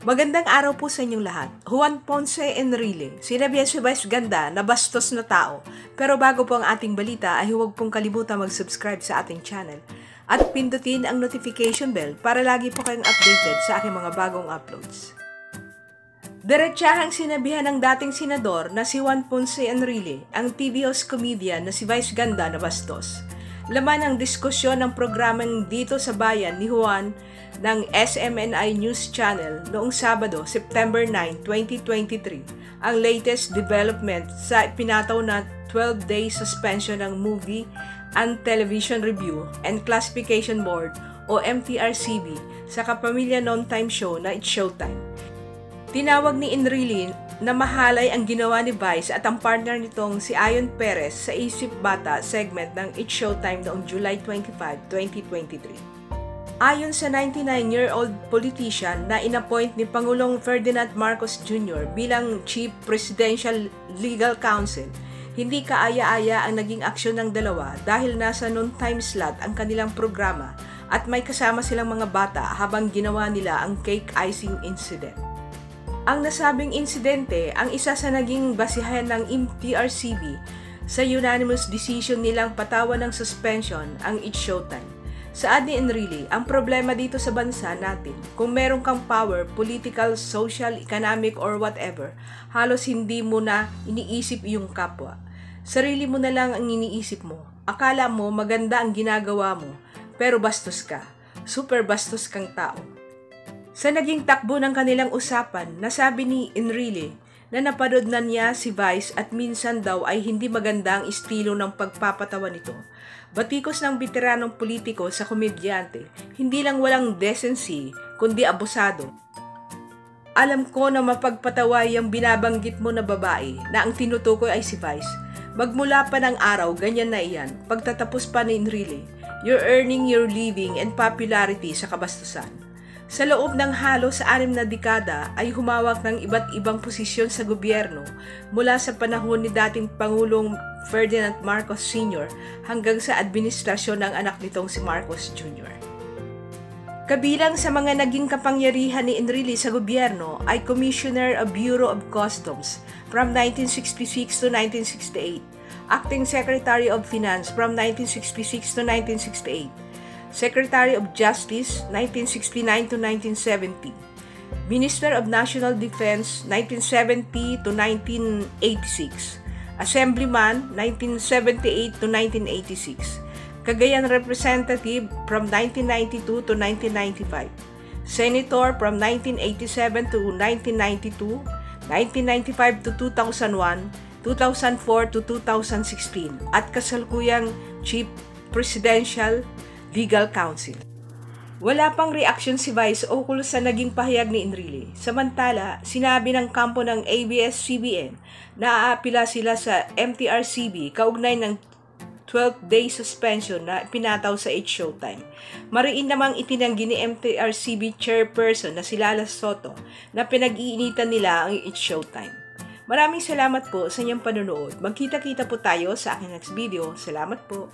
Magandang araw po sa inyong lahat. Juan Ponce Enrile, sinabihan si Vice Ganda na bastos na tao. Pero bago po ang ating balita ay huwag pong kalimutan mag-subscribe sa ating channel at pindutin ang notification bell para lagi po kayong updated sa aking mga bagong uploads. Diretsahang sinabihan ng dating senador na si Juan Ponce Enrile ang TV host comedian na si Vice Ganda na bastos. Laman ang diskusyon ng programang Dito sa Bayan ni Juan ng SMNI News Channel noong Sabado, September 9, 2023, ang latest development sa pinataw na 12-day suspension ng Movie and Television Review and Classification Board o MTRCB sa kapamilya non-time show na It's Showtime. Tinawag ni Enrile na mahalay ang ginawa ni Vice at ang partner nitong si Ayon Perez sa Isip Bata segment ng It's Showtime noong July 25, 2023. Ayon sa 99-year-old politician na inappoint ni Pangulong Ferdinand Marcos Jr. bilang Chief Presidential Legal Counsel, hindi kaaya-aya ang naging aksyon ng dalawa dahil nasa non-time slot ang kanilang programa at may kasama silang mga bata habang ginawa nila ang cake icing incident. Ang nasabing insidente ang isa sa naging basihan ng MTRCB sa unanimous decision nilang patawan ng suspension ang It's Showtime. Saad ni Enrile, ang problema dito sa bansa natin, kung meron kang power, political, social, economic, or whatever, halos hindi mo na iniisip yung kapwa. Sarili mo na lang ang iniisip mo. Akala mo maganda ang ginagawa mo, pero bastos ka. Super bastos kang tao. Sa naging takbo ng kanilang usapan, nasabi ni Enrile na napanood na niya si Vice at minsan daw ay hindi maganda ang estilo ng pagpapatawa nito. Batikos ng veteranong politiko sa komedyante, hindi lang walang decency, kundi abusado. Alam ko na mapagpatawa yung binabanggit mo na babae na ang tinutukoy ay si Vice. Magmula pa ng araw, ganyan na iyan. Pagtatapos pa ni Enrile, you're earning your living and popularity sa kabastusan. Sa loob ng halos 6 na dekada ay humawak ng iba't ibang posisyon sa gobyerno mula sa panahon ni dating Pangulong Ferdinand Marcos Sr. hanggang sa administrasyon ng anak nitong si Marcos Jr. Kabilang sa mga naging kapangyarihan ni Enrile sa gobyerno ay Commissioner of Bureau of Customs from 1966 to 1968, Acting Secretary of Finance from 1966 to 1968, Secretary of Justice, 1969 to 1970. Minister of National Defense, 1970 to 1986. Assemblyman, 1978 to 1986. Cagayan Representative from 1992 to 1995. Senator from 1987 to 1992, 1995 to 2001, 2004 to 2016, at kasalukuyang Chief Presidential Legal Counsel. Wala pang reaksyon si Vice ukol sa naging pahayag ni Enrile. Samantala, sinabi ng kampo ng ABS-CBN na aapila sila sa MTRCB kaugnay ng 12-day suspension na pinataw sa It's Showtime. Mariin namang itinanggi ni MTRCB chairperson na si Lala Soto na pinag-iinitan nila ang It's Showtime. Maraming salamat po sa inyong panonood. Magkita-kita po tayo sa aking next video. Salamat po.